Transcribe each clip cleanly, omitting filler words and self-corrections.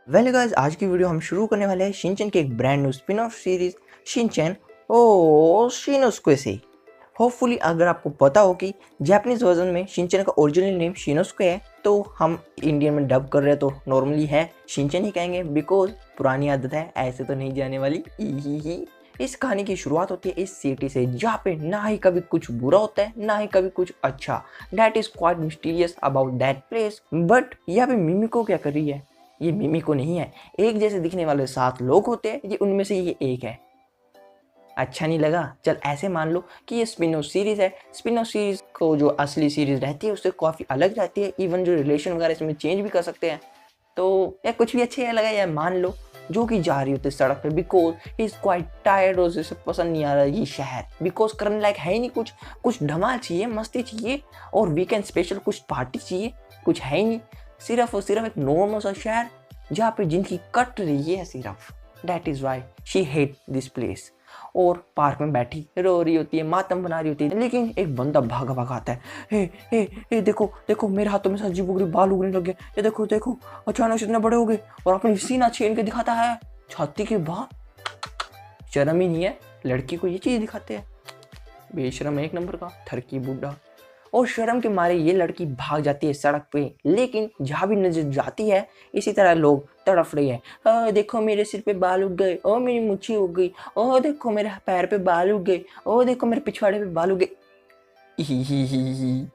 Well guys, आज की video हम शुरू करने वाले हैं शिनचैन की एक brand new spin off series Shinchan ओ शिनोसुके से। होपफुली अगर आपको पता हो कि जापानीज वर्जन में शिनचैन का ओरिजिनल नेम शिनोसुके है, तो हम इंडियन में डब कर रहे हैं तो नॉर्मली है शिनचैन ही कहेंगे, बिकॉज पुरानी आदत है, ऐसे तो नहीं जाने वाली। ही इस कहानी की शुरुआत होती है इस सिटी से, जहाँ पे ना ही कभी कुछ बुरा होता है ना ही कभी कुछ अच्छा। That is quite mysterious about that place. But यहाँ पे मिमिको क्या कर रही है? ये मिमिको नहीं है। एक जैसे दिखने वाले 7 लोग होते हैं, ये उनमें से ये एक है। अच्छा नहीं लगा? चल ऐसे मान लो कि ये स्पिन ऑफ सीरीज है। स्पिन ऑफ सीरीज को जो असली सीरीज रहती है उससे काफ़ी अलग रहती है। इवन जो रिलेशन वगैरह इसमें चेंज भी कर सकते हैं। तो या कुछ भी अच्छे लगा, या मान लो जो कि जा रही होती है सड़क पे, बिकॉज इज क्वाइट टायर्ड और उसे पसंद नहीं आ रहा ये शहर, बिकॉज करने लायक है ही नहीं कुछ। कुछ धमाल चाहिए, मस्ती चाहिए और वीकेंड स्पेशल कुछ पार्टी चाहिए, कुछ है ही नहीं। सिर्फ और सिर्फ एक नॉर्मल सा शहर जहाँ पे जिनकी कट रही है सिर्फ। That is why she hate this place. और पार्क में बैठी रो रही होती है, मातम बना रही होती है, लेकिन एक बंदा भागा भागा आता है। हे हे हे देखो देखो, मेरे हाथों में अजीब उगरी बाल उगने लग गए, ये देखो देखो, अचानक से इतने बड़े हो गए। और अपनी सीना छीन के दिखाता है छाती के बाल। शर्म ही नहीं है, लड़की को ये चीज दिखाते हैं। बेशरम एक नंबर का थरकी बूढ़ा। और शर्म के मारे ये लड़की भाग जाती है सड़क पे, लेकिन जहाँ भी नजर जाती है इसी तरह लोग तड़फ रहे हैं। देखो मेरे सिर पे बाल उग गए, ओ मेरी मुच्छी उग गई, ओ देखो मेरे पैर पे बाल उग गए, ओ देखो मेरे पिछवाड़े पे बाल उग गए। ही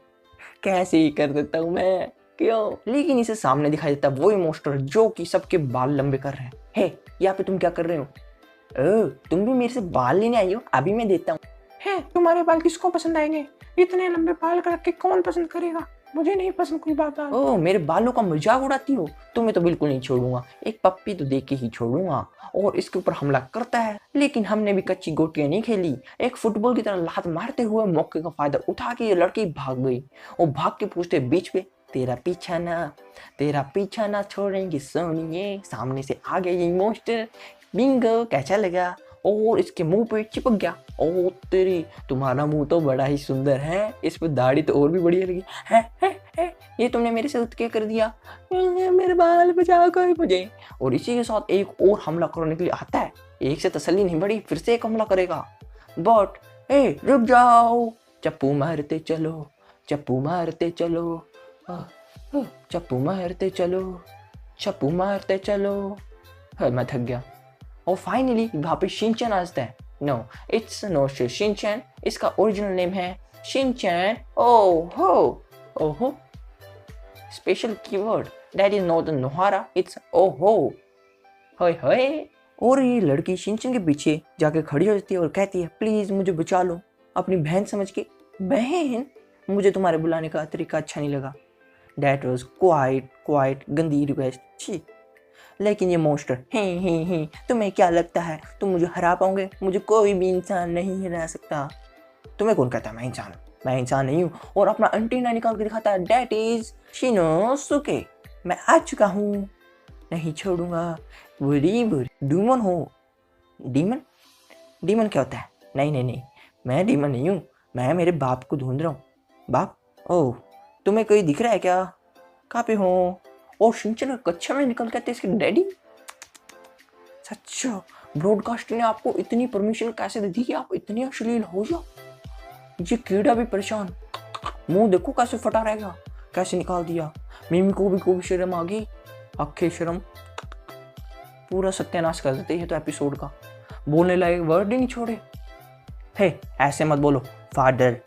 कैसे ही कर देता हूँ मैं, क्यों? लेकिन इसे सामने दिखाई देता वही मोस्टर जो कि सबके बाल लंबे कर रहे हैं। हे, यहाँ पे तुम क्या कर रहे हो? तुम भी मेरे से बाल लेने आई हो? अभी मैं देता हूँ। है तुम्हारे बाल किसको पसंद आएंगे? इतने लंबे बाल करके कौन पसंद करेगा? मुझे नहीं पसंद कोई बाल। ओह, मेरे बालों का मजाक उड़ाती हो? तुम्हें तो बिल्कुल नहीं छोड़ूंगा, एक पप्पी तो देके ही छोड़ूंगा। और इसके ऊपर हमला करता है, लेकिन हमने भी कच्ची गोटियां नहीं खेली। एक फुटबॉल की तरह लात मारते हुए मौके का फायदा उठा के ये लड़की भाग गई। और भाग के पूछते बीच पे, तेरा पीछा ना छोड़ेंगे सोनिए। सामने से आ गया ये मोस्टर। बिंगो, कैसा लगा? और इसके मुंह पे चिपक गया। ओ तेरी, तुम्हारा मुंह तो बड़ा ही सुंदर है, इस पर दाढ़ी तो और भी बढ़िया लगी है। ये तुमने मेरे साथ क्या कर दिया? मेरे बाल बचाओ कोई मुझे। और इसी के साथ एक और हमला करने के लिए आता है। एक से तसल्ली नहीं बढ़ी, फिर से एक हमला करेगा। बट ए रुक जाओ, चप्पू मारते चलो, चप्पू मारते चलो, चप्पू मारते चलो, चप्पू मारते चलो। मैं थक गया। और फाइनली वहाँ पे शिनचैन आता है। नो, इट्स नो शिनचैन, इसका ओरिजिनल नेम है शिनचैन। ओहो ओहो, special keyword, that is not नोहारा, it's ओहो। होय होय। और ये लड़की शिनचैन के पीछे जाके खड़ी हो जाती है और कहती है प्लीज मुझे बचा लो, अपनी बहन समझ के। बहन? मुझे तुम्हारे बुलाने का तरीका अच्छा नहीं लगा। दैट वॉज क्वाइट गंदी रिक्वेस्ट, छी। लेकिन ये मोस्टर, हे तुम्हें क्या लगता है तुम मुझे हरा पाओगे? मुझे कोई भी इंसान नहीं हरा सकता। तुम्हें कौन कहता है मैं इंसान हूँ? मैं इंसान नहीं हूँ। और अपना एंटीना निकाल के दिखाता है, डेट इज शिनोसुके। मैं आ चुका हूँ, नहीं छोड़ूंगा। बुरी बुरी डीमन हो। डीमन? डीमन क्या होता है? नहीं, मैं डीमन नहीं हूँ, मैं मेरे बाप को ढूंढ रहा हूँ। बाप? ओह, तुम्हें कोई दिख रहा है क्या? कहाँ पे हो? और शिनचैन कक्षा में निकल के आते इसके डैडी। सच्चा, ब्रॉडकास्ट ने आपको इतनी परमिशन कैसे दे दी कि आप इतने अश्लील हो जाओ? ये कीड़ा भी परेशान, मुंह देखो कैसे फटा रहेगा, कैसे निकाल दिया। मिमी को भी शर्म आ गई, आखे शर्म, पूरा सत्यानाश कर देते हैं तो एपिसोड का। बोलने लायक वर्ड ही नहीं छोड़े। हे, ऐसे मत बोलो फादर,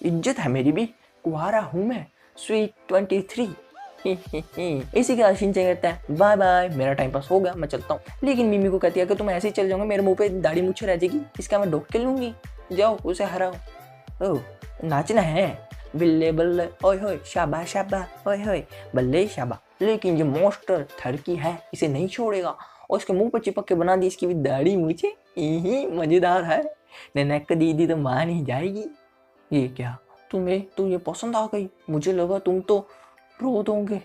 इज्जत है मेरी भी, कुंवारा हूं मैं, स्वीट 23। इसी के बाद शिनचैन कहता है बाय बाय, मेरा टाइम पास हो गया, मैं चलता हूँ। लेकिन मिमी को कहती है कि तुम ऐसे ही चल जाओगे, मेरे मुंह पे दाढ़ी मुच्छे रह जाएगी, इसका मैं ढोक के लूंगी। जाओ उसे हराओ। ओह, नाचना है, बिल्ले बल्ले ओए होए शाबा शाबा ओए होए बल्ले शाबा। लेकिन ये मोस्टर थरकी है, इसे नहीं छोड़ेगा और इसके मुंह पर चिपक के बना दी इसकी भी दाढ़ी मुझे। मजेदार है, ननक दीदी तो मान ही जाएगी। ये क्या, तुम्हें तो ये पसंद आ गई? मुझे लगा तुम तो रो दोगे।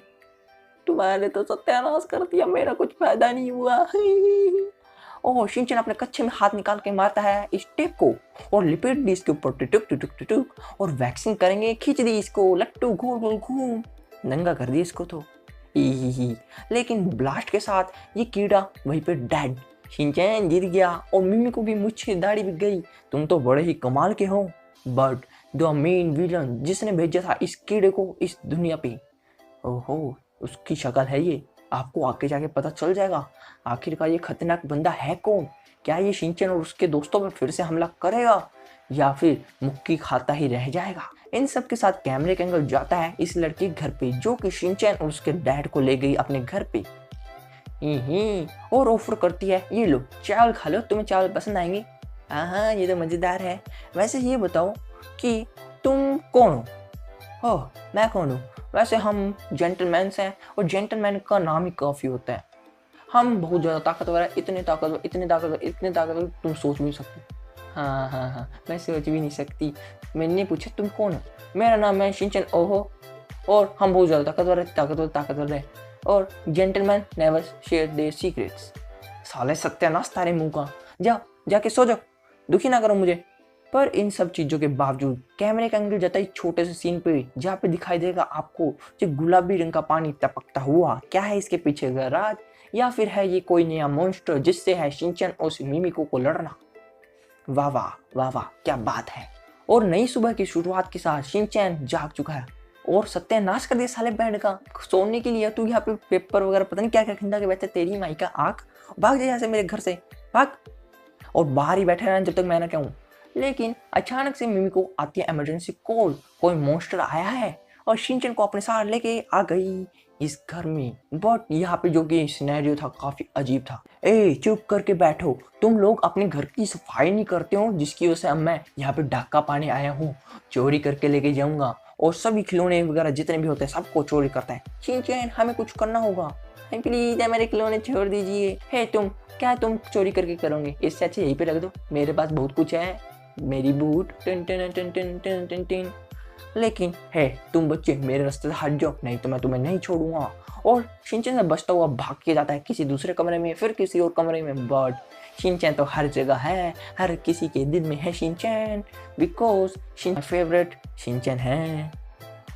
तुम्हारे तो सत्यानाश कर दिया, मेरा कुछ फायदा नहीं हुआ। ओह, शिनचैन अपने कच्छे में हाथ निकाल के मारता है इस टेप को और लिपेट दी इसके ऊपर, टुटुक टुटुक टुटुक। और वैक्सिंग करेंगे, खींच दी इसको, लट्टू गोल गोल घूम, नंगा कर दी इसको। तो ही। लेकिन ब्लास्ट के साथ ये कीड़ा वहीं पे डेड। शिनचैन गिर गया और मिमी को भी मुझे दाढ़ी भी गई। तुम तो बड़े ही कमाल के हो। बट द मेन विलन जिसने भेजा था इस कीड़े को इस दुनिया पे, ओहो उसकी शक्ल है ये। आपको आगे जाके पता चल जाएगा आखिरकार ये खतरनाक बंदा है कौन। क्या ये शिनचैन और उसके दोस्तों पर फिर से हमला करेगा या फिर मुक्की खाता ही रह जाएगा। इन सब के साथ कैमरे का एंगल जाता है इस लड़के के घर पे जो कि शिनचैन और उसके डैड को ले गई अपने घर पे। और ऑफर करती है, ये लो चावल खा लो, तुम्हें चावल पसंद आएंगे। हाँ ये तो मज़ेदार है। वैसे ये बताओ कि तुम कौन हो? ओह मैं कौन हूँ? वैसे हम जेंटलमैन हैं और जेंटलमैन का नाम ही काफ़ी होता है। हम बहुत ज़्यादा ताकतवर है, इतने ताकतवर इतने ताकतवर इतने ताकतवर तुम सोच भी नहीं सकते। हाँ मैं सोच भी नहीं सकती। मैंने पूछा तुम कौन हो? मेरा नाम है शिनचैन ओहो और हम बहुत ज़्यादा ताकतवर है और gentleman never share their secrets. साले सत्यानाश तारे मुंह का, जाके सो जाओ, दुखी ना करो मुझे। पर इन सब चीज़ों के बावजूद कैमरे का एंगल जाता है छोटे से सीन पे जहाँ पे दिखाई देगा आपको जो गुलाबी रंग का पानी टपकता हुआ। क्या है इसके पीछे का राज या फिर है ये कोई नया मॉन्स्टर जिससे है शिनचैन और मिमिको को लड़ना। वाह वाह वाह वाह क्या बात है। और नई सुबह की शुरुआत के साथ शिनचैन जाग चुका है और सत्यानाश कर दिया साले बेड का। सोने के लिए तू यहाँ पे पेपर वगैरह पता नहीं क्या क्या खिंदा के बैठे, तेरी माई का आँख, भाग जाए यहाँ से मेरे घर से भाग। और बाहर ही बैठे रहना जब तक मैं ना कहूँ। लेकिन अचानक से मिमी को आती है इमरजेंसी कॉल, कोई मॉन्स्टर आया है और शिनचैन को अपने साथ लेके आ गई इस घर में। बट यहाँ पे जो कि सिनेरियो था काफी अजीब था। ए चुप करके बैठो, तुम लोग अपने घर की सफाई नहीं करते हो जिसकी वजह से अब मैं यहाँ पे डाका पाने आया हूँ, चोरी करके लेके जाऊंगा और सभी खिलौने वगैरह जितने भी होते हैं सबको चोरी करता है। शिनचैन हमें कुछ करना होगा, प्लीज मेरे खिलौने छोड़ दीजिए। हे तुम चोरी करके करोगे, इससे अच्छे यहीं पे रख दो, मेरे पास बहुत कुछ है, मेरी boot tin tin tin tin tin tin tin. लेकिन है तुम बच्चे मेरे रास्ते से हट जाओ नहीं तो मैं तुम्हें नहीं छोड़ूंगा। और शिनचैन से बचता हुआ भाग के जाता है किसी दूसरे कमरे में, फिर किसी और कमरे में। बट शिनचैन तो हर जगह है, हर किसी के दिल में है Shinchan, because Shinchan favourite Shinchan है।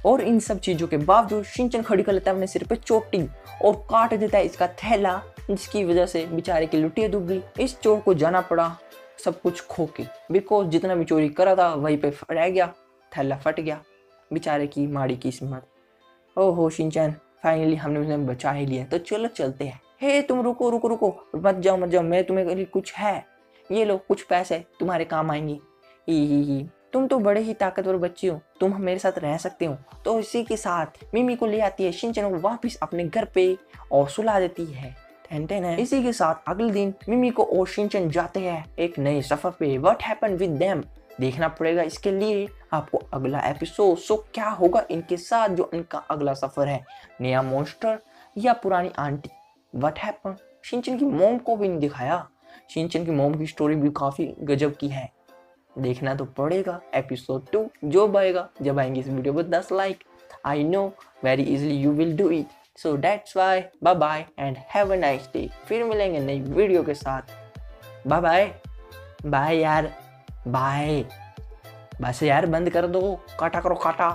और इन सब चीज़ों के बावजूद शिनचैन खड़ी कर लेता है अपने सिर पे चोटी और काट देता है इसका थैला, जिसकी वजह से बेचारे की लुटिया डूब गई। इस चोर को जाना पड़ा सब कुछ खो के, बिकॉज जितना भी चोरी करा था वहीं पे रह गया, थैला फट गया, बेचारे की माड़ी किस्मत। ओहो शिनचैन फाइनली हमने उसे बचा ही लिया, तो चलो चलते हैं। हे तुम रुको मत जाओ मैं तुम्हें कुछ है, ये लो कुछ पैसे तुम्हारे काम आएंगे। ही तुम तो बड़े ही ताकतवर बच्चे हो, तुम मेरे साथ रह सकते हो। तो इसी के साथ मिमी को ले आती है शिनचैन को वापस अपने घर पे और सुला देती है। इसी के साथ अगले दिन मिमी को और शिनचैन जाते हैं एक नए सफर पे। व्हाट हैपेंड विद देम देखना पड़ेगा इसके लिए आपको अगला एपिसोड। सो क्या होगा इनके साथ जो इनका अगला सफर है, नया मॉन्स्टर या पुरानी आंटी। व्हाट हैपेंड, शिनचैन की मॉम को भी नहीं दिखाया। शिनचैन की मॉम की स्टोरी भी काफी गजब की है, देखना तो पड़ेगा एपिसोड 2 जो आएगा। जब आएंगे इस वीडियो पर 10 like, I know very easily you will do it. So that's why bye bye and have a nice day. फिर मिलेंगे नई वीडियो के साथ। बाय बाय यार, बाय। बस यार बंद कर दो, काटा करो काटा।